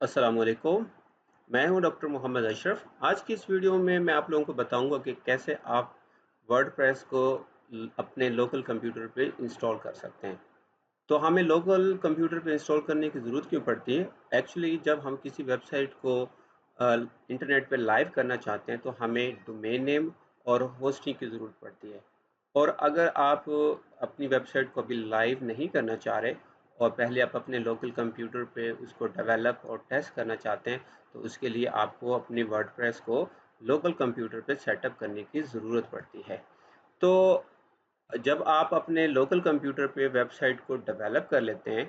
अस्सलामुअलैकुम। मैं हूं डॉक्टर मोहम्मद अशरफ। आज की इस वीडियो में मैं आप लोगों को बताऊंगा कि कैसे आप वर्डप्रेस को अपने लोकल कंप्यूटर पे इंस्टॉल कर सकते हैं। तो हमें लोकल कंप्यूटर पे इंस्टॉल करने की ज़रूरत क्यों पड़ती है? एक्चुअली जब हम किसी वेबसाइट को इंटरनेट पे लाइव करना चाहते हैं तो हमें डोमेन नेम और होस्टिंग की ज़रूरत पड़ती है। और अगर आप अपनी वेबसाइट को अभी लाइव नहीं करना चाह रहे और पहले आप अपने लोकल कंप्यूटर पे उसको डेवलप और टेस्ट करना चाहते हैं, तो उसके लिए आपको अपनी वर्डप्रेस को लोकल कंप्यूटर पे सेटअप करने की ज़रूरत पड़ती है। तो जब आप अपने लोकल कंप्यूटर पे वेबसाइट को डेवलप कर लेते हैं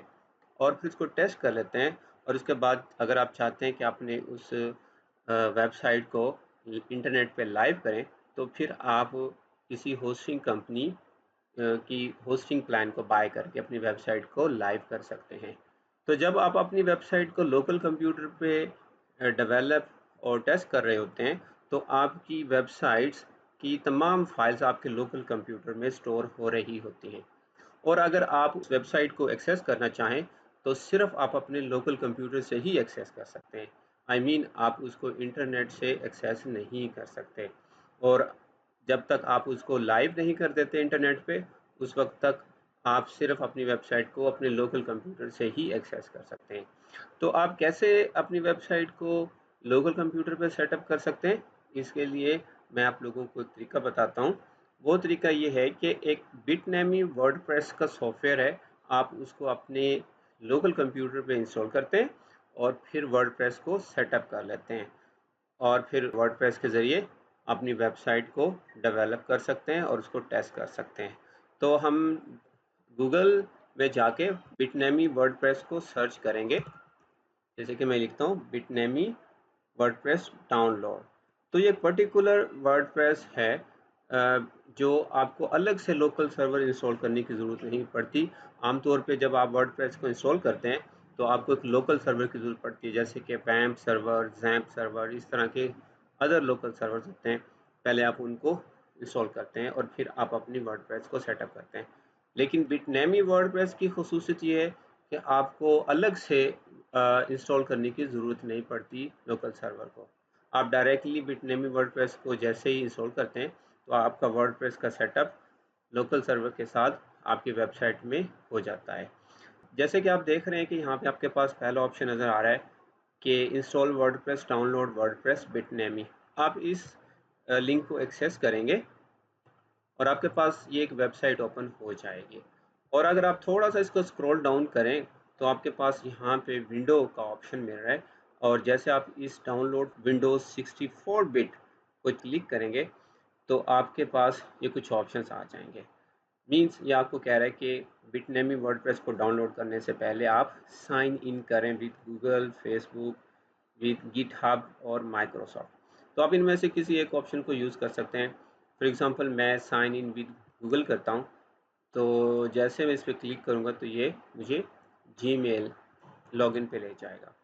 और फिर उसको टेस्ट कर लेते हैं, और उसके बाद अगर आप चाहते हैं कि आपने उस वेबसाइट को इंटरनेट पे लाइव करें, तो फिर आप किसी होस्टिंग कंपनी की होस्टिंग प्लान को बाय करके अपनी वेबसाइट को लाइव कर सकते हैं। तो जब आप अपनी वेबसाइट को लोकल कंप्यूटर पे डेवलप और टेस्ट कर रहे होते हैं, तो आपकी वेबसाइट्स की तमाम फाइल्स आपके लोकल कंप्यूटर में स्टोर हो रही होती हैं। और अगर आप उस वेबसाइट को एक्सेस करना चाहें, तो सिर्फ आप अपने लोकल कंप्यूटर से ही एक्सेस कर सकते हैं। आप उसको इंटरनेट से एक्सेस नहीं कर सकते। और जब तक आप उसको लाइव नहीं कर देते इंटरनेट पे, उस वक्त तक आप सिर्फ अपनी वेबसाइट को अपने लोकल कंप्यूटर से ही एक्सेस कर सकते हैं। तो आप कैसे अपनी वेबसाइट को लोकल कंप्यूटर पर सेटअप कर सकते हैं? इसके लिए मैं आप लोगों को एक तरीका बताता हूँ। वो तरीका ये है कि एक बिटनैमी वर्डप्रेस का सॉफ्टवेयर है, आप उसको अपने लोकल कंप्यूटर पे इंस्टॉल करते हैं और फिर वर्डप्रेस को सेटअप कर लेते हैं, और फिर वर्डप्रेस के ज़रिए अपनी वेबसाइट को डेवलप कर सकते हैं और उसको टेस्ट कर सकते हैं। तो हम गूगल में जाके बिटनैमी वर्डप्रेस को सर्च करेंगे। जैसे कि मैं लिखता हूँ बिटनैमी वर्डप्रेस डाउनलोड। तो ये एक पर्टिकुलर वर्डप्रेस है जो आपको अलग से लोकल सर्वर इंस्टॉल करने की ज़रूरत नहीं पड़ती। आमतौर पे जब आप वर्डप्रेस को इंस्टॉल करते हैं, तो आपको एक लोकल सर्वर की ज़रूरत पड़ती है, जैसे कि वैम्प सर्वर, ज़ैम्प सर्वर, इस तरह के अदर लोकल सर्वर्स होते हैं। पहले आप उनको इंस्टॉल करते हैं और फिर आप अपनी वर्डप्रेस को सेटअप करते हैं। लेकिन बिटनैमी वर्डप्रेस की खसूसियत ये है कि आपको अलग से इंस्टॉल करने की ज़रूरत नहीं पड़ती लोकल सर्वर को। आप डायरेक्टली बिटनैमी वर्डप्रेस को जैसे ही इंस्टॉल करते हैं, तो आपका वर्डप्रेस का सेटअप लोकल सर्वर के साथ आपकी वेबसाइट में हो जाता है। जैसे कि आप देख रहे हैं कि यहाँ पे आपके पास पहला ऑप्शन नज़र आ रहा है कि इंस्टॉल वर्डप्रेस डाउनलोड वर्डप्रेस बिटनैमी। आप इस लिंक को एक्सेस करेंगे और आपके पास ये एक वेबसाइट ओपन हो जाएगी। और अगर आप थोड़ा सा इसको स्क्रॉल डाउन करें, तो आपके पास यहाँ पे विंडो का ऑप्शन मिल रहा है, और जैसे आप इस डाउनलोड विंडोज़ 64 बिट को क्लिक करेंगे, तो आपके पास ये कुछ ऑप्शंस आ जाएंगे। मीन्स ये आपको कह रहा है कि बिटनैमी वर्डप्रेस को डाउनलोड करने से पहले आप साइन इन करें with Google, Facebook, with GitHub और माइक्रोसॉफ्ट। तो आप इनमें से किसी एक ऑप्शन को यूज़ कर सकते हैं। फॉर एग्जांपल मैं साइन इन विद गूगल करता हूँ, तो जैसे मैं इस पर क्लिक करूँगा तो ये मुझे जीमेल लॉगिन पे ले जाएगा।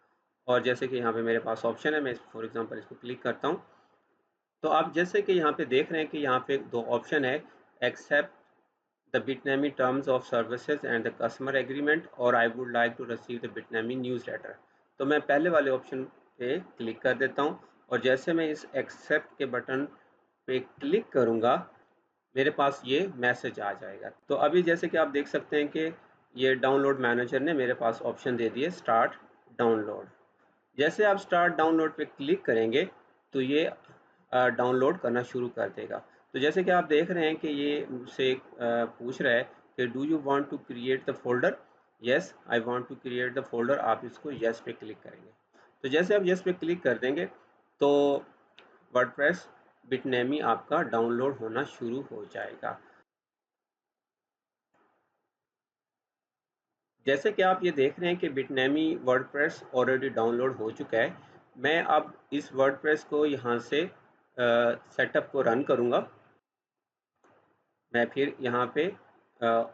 और जैसे कि यहाँ पे मेरे पास ऑप्शन है, मैं फॉर एग्जांपल इसको क्लिक करता हूँ, तो आप जैसे कि यहाँ पे देख रहे हैं कि यहाँ पे दो ऑप्शन है, accept the Bitnami terms of services and the customer agreement, और I would like to receive the Bitnami newsletter. तो मैं पहले वाले ऑप्शन पे क्लिक कर देता हूँ, और जैसे मैं इस एक्सेप्ट के बटन पे क्लिक करूँगा, मेरे पास ये मैसेज आ जाएगा। तो अभी जैसे कि आप देख सकते हैं कि ये डाउनलोड मैनेजर ने मेरे पास ऑप्शन दे दिए स्टार्ट डाउनलोड। जैसे आप स्टार्ट डाउनलोड पे क्लिक करेंगे, तो ये डाउनलोड करना शुरू कर देगा। तो जैसे कि आप देख रहे हैं कि ये मुझसे पूछ रहा है कि do you want to create the folder. Yes, I want to create the folder. आप इसको यस पे क्लिक करेंगे। तो जैसे आप यस पे क्लिक कर देंगे, तो वर्डप्रेस बिटनैमी आपका डाउनलोड होना शुरू हो जाएगा। जैसे कि आप ये देख रहे हैं कि बिटनैमी वर्डप्रेस ऑलरेडी डाउनलोड हो चुका है। मैं अब इस वर्डप्रेस को यहाँ से सेटअप को रन करूँगा। मैं फिर यहाँ पे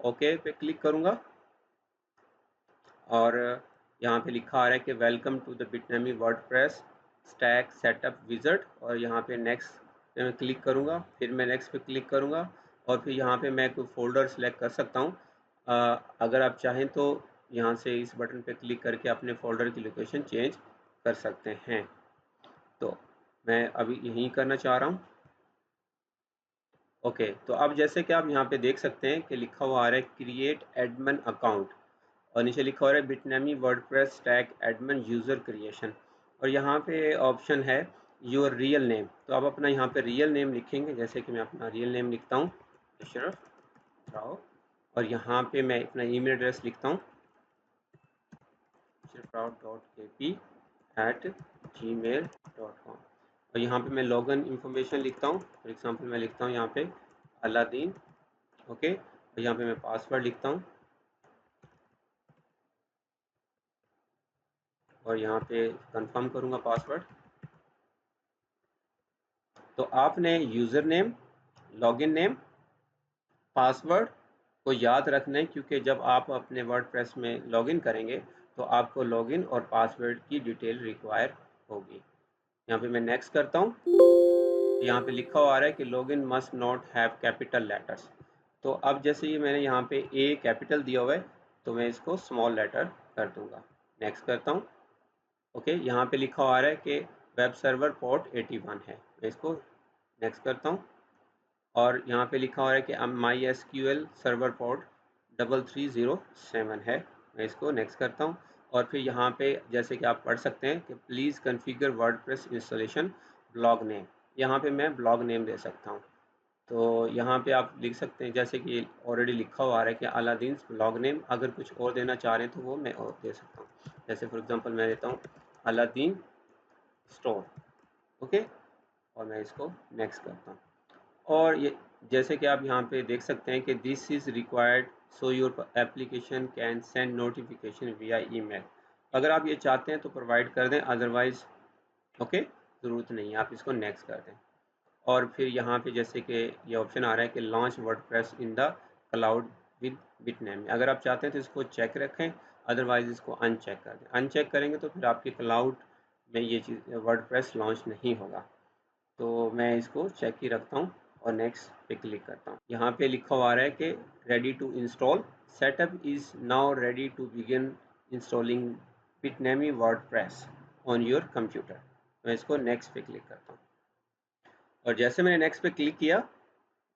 ओके पे क्लिक करूँगा, और यहाँ पे लिखा आ रहा है कि welcome to the Bitnami WordPress stack setup wizard, और यहाँ पे नेक्स्ट पे मैं क्लिक करूँगा, फिर मैं नेक्स्ट पे क्लिक करूँगा, और फिर यहाँ पे मैं कोई फ़ोल्डर सेलेक्ट कर सकता हूँ। अगर आप चाहें तो यहाँ से इस बटन पे क्लिक करके अपने फ़ोल्डर की लोकेशन चेंज कर सकते हैं। तो मैं अभी यही करना चाह रहा हूँ। ओके, तो अब जैसे कि आप यहाँ पे देख सकते हैं कि लिखा हुआ आ रहा है क्रिएट एडमिन अकाउंट, और नीचे लिखा हुआ है Bitnami WordPress tag admin user creation, और यहाँ पे ऑप्शन है योर रियल नेम। तो आप अपना यहाँ पे रियल नेम लिखेंगे, जैसे कि मैं अपना रियल नेम लिखता हूँ अशरफ राव, और यहाँ पे मैं अपना ईमेल एड्रेस लिखता हूँ ashrafraw.kp@gmail.com, और यहाँ पे मैं लॉगिन इंफॉर्मेशन लिखता हूँ। फॉर एग्जांपल मैं लिखता हूँ यहाँ पे अलादीन, ओके, और यहाँ पे मैं पासवर्ड लिखता हूँ, और यहाँ पे कंफर्म करूँगा पासवर्ड। तो आपने user name, login name, password को याद रखना है, क्योंकि जब आप अपने वर्डप्रेस में लॉगिन करेंगे तो आपको लॉगिन और पासवर्ड की डिटेल रिक्वायर होगी। यहाँ पे मैं नेक्स्ट करता हूँ। यहाँ पे लिखा हुआ आ रहा है कि login must not have capital letters. तो अब जैसे ये मैंने यहाँ पे ए कैपिटल दिया हुआ है, तो मैं इसको स्मॉल लेटर कर दूंगा। नेक्स्ट करता हूँ। ओके, यहाँ पे लिखा हुआ आ रहा है कि वेब सर्वर पोर्ट 81 है, मैं इसको नेक्स्ट करता हूँ। और यहाँ पे लिखा हुआ है कि MySQL server port 3307 है, मैं इसको नेक्स्ट करता हूँ। और फिर यहाँ पे जैसे कि आप पढ़ सकते हैं कि please configure WordPress installation blog name, यहाँ पे मैं ब्लॉग नेम दे सकता हूँ। तो यहाँ पे आप लिख सकते हैं, जैसे कि ऑलरेडी लिखा हुआ आ रहा है कि अलादीन ब्लॉग नेम, अगर कुछ और देना चाह रहे हैं तो वो मैं और दे सकता हूँ। जैसे फॉर एग्जांपल मैं देता हूँ अलादीन स्टोर, ओके, और मैं इसको नेक्स्ट करता हूँ। और ये जैसे कि आप यहाँ पे देख सकते हैं कि this is required so your application can send notification विया ईमेल। अगर आप ये चाहते हैं तो प्रोवाइड कर दें, अदरवाइज ओके ज़रूरत नहीं है, आप इसको नेक्स्ट कर दें। और फिर यहाँ पे जैसे कि ये ऑप्शन आ रहा है कि launch WordPress in the cloud with Bitnami, अगर आप चाहते हैं तो इसको चेक रखें, अदरवाइज इसको अनचेक कर दें। अनचेक करेंगे तो फिर आपके क्लाउड में ये चीज़ वर्डप्रेस लॉन्च नहीं होगा। तो मैं इसको चेक ही रखता हूँ और नेक्स्ट पे क्लिक करता हूँ। यहाँ पे लिखा हुआ आ रहा है कि ready to install, setup is now ready to begin installing Bitnami WordPress on your computer. मैं इसको नेक्स्ट पे क्लिक करता हूँ, और जैसे मैंने नेक्स्ट पे क्लिक किया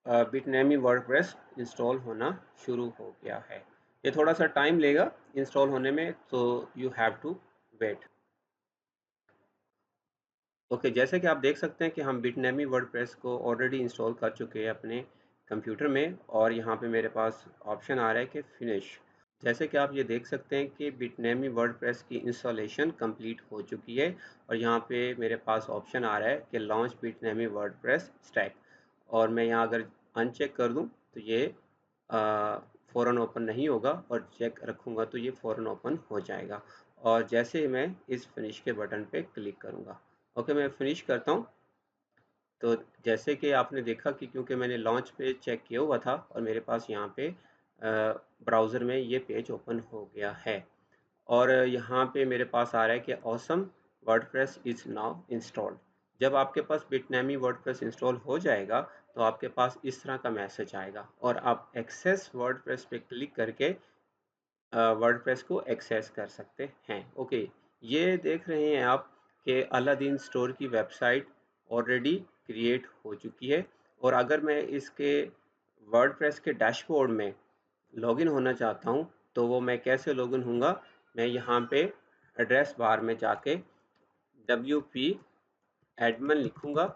बिटनमी वर्डप्रेस इंस्टॉल होना शुरू हो गया है। ये थोड़ा सा टाइम लेगा इंस्टॉल होने में, तो you have to wait. Okay, जैसे कि आप देख सकते हैं कि हम बिटनमी वर्डप्रेस को ऑलरेडी इंस्टॉल कर चुके हैं अपने कंप्यूटर में, और यहाँ पे मेरे पास ऑप्शन आ रहा है कि फिनिश। जैसे कि आप ये देख सकते हैं कि बिटनमी वर्डप्रेस की इंस्टॉलेशन कंप्लीट हो चुकी है, और यहाँ पे मेरे पास ऑप्शन आ रहा है कि लॉन्च बिटनमी वर्डप्रेस स्टैक, और मैं यहाँ अगर अनचेक कर दूँ तो ये फ़ौरन ओपन नहीं होगा, और चेक रखूँगा तो ये फ़ौरन ओपन हो जाएगा। और जैसे मैं इस फिनिश के बटन पे क्लिक करूँगा, ओके, मैं फिनिश करता हूँ। तो जैसे कि आपने देखा कि क्योंकि मैंने लॉन्च पे चेक किया हुआ था, और मेरे पास यहाँ पे ब्राउज़र में ये पेज ओपन हो गया है, और यहाँ पे मेरे पास आ रहा है कि awesome WordPress is now installed. जब आपके पास बिटनमी वर्डप्रेस इंस्टॉल हो जाएगा तो आपके पास इस तरह का मैसेज आएगा, और आप एक्सेस वर्डप्रेस पे क्लिक करके वर्डप्रेस को एक्सेस कर सकते हैं। ओके, ये देख रहे हैं आप कि अलादीन स्टोर की वेबसाइट ऑलरेडी क्रिएट हो चुकी है, और अगर मैं इसके वर्डप्रेस के डैशबोर्ड में लॉगिन होना चाहता हूँ तो वो मैं कैसे लॉगिन होऊंगा, मैं यहाँ पे एड्रेस बार में जाके WP एडमिन लिखूँगा।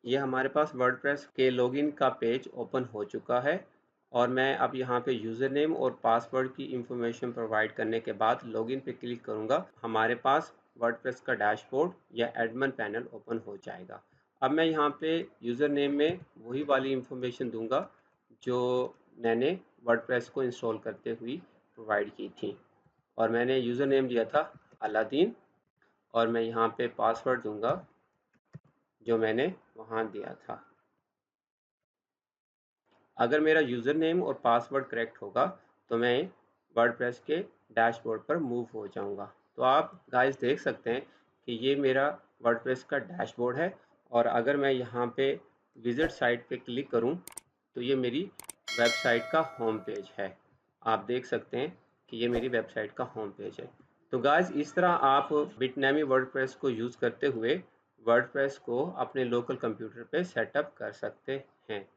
ये हमारे पास वर्डप्रेस के लॉगिन का पेज ओपन हो चुका है, और मैं अब यहाँ पे यूज़र नेम और पासवर्ड की इंफॉर्मेशन प्रोवाइड करने के बाद लॉगिन पे क्लिक करूँगा, हमारे पास वर्डप्रेस का डैशबोर्ड या एडमिन पैनल ओपन हो जाएगा। अब मैं यहाँ पे यूज़र नेम में वही वाली इंफॉर्मेशन दूंगा जो मैंने वर्डप्रेस को इंस्टॉल करते हुए प्रोवाइड की थी, और मैंने यूज़र नेम दिया था अलादीन, और मैं यहाँ पे पासवर्ड दूंगा जो मैंने वहाँ दिया था। अगर मेरा यूज़र नेम और पासवर्ड करेक्ट होगा तो मैं वर्डप्रेस के डैशबोर्ड पर मूव हो जाऊंगा। तो आप गाइस देख सकते हैं कि ये मेरा वर्डप्रेस का डैशबोर्ड है, और अगर मैं यहाँ पे विजिट साइट पे क्लिक करूँ तो ये मेरी वेबसाइट का होम पेज है। आप देख सकते हैं कि ये मेरी वेबसाइट का होम पेज है। तो गाइस इस तरह आप बिटनैमी वर्डप्रेस को यूज़ करते हुए वर्डप्रेस को अपने लोकल कंप्यूटर पे सेटअप कर सकते हैं।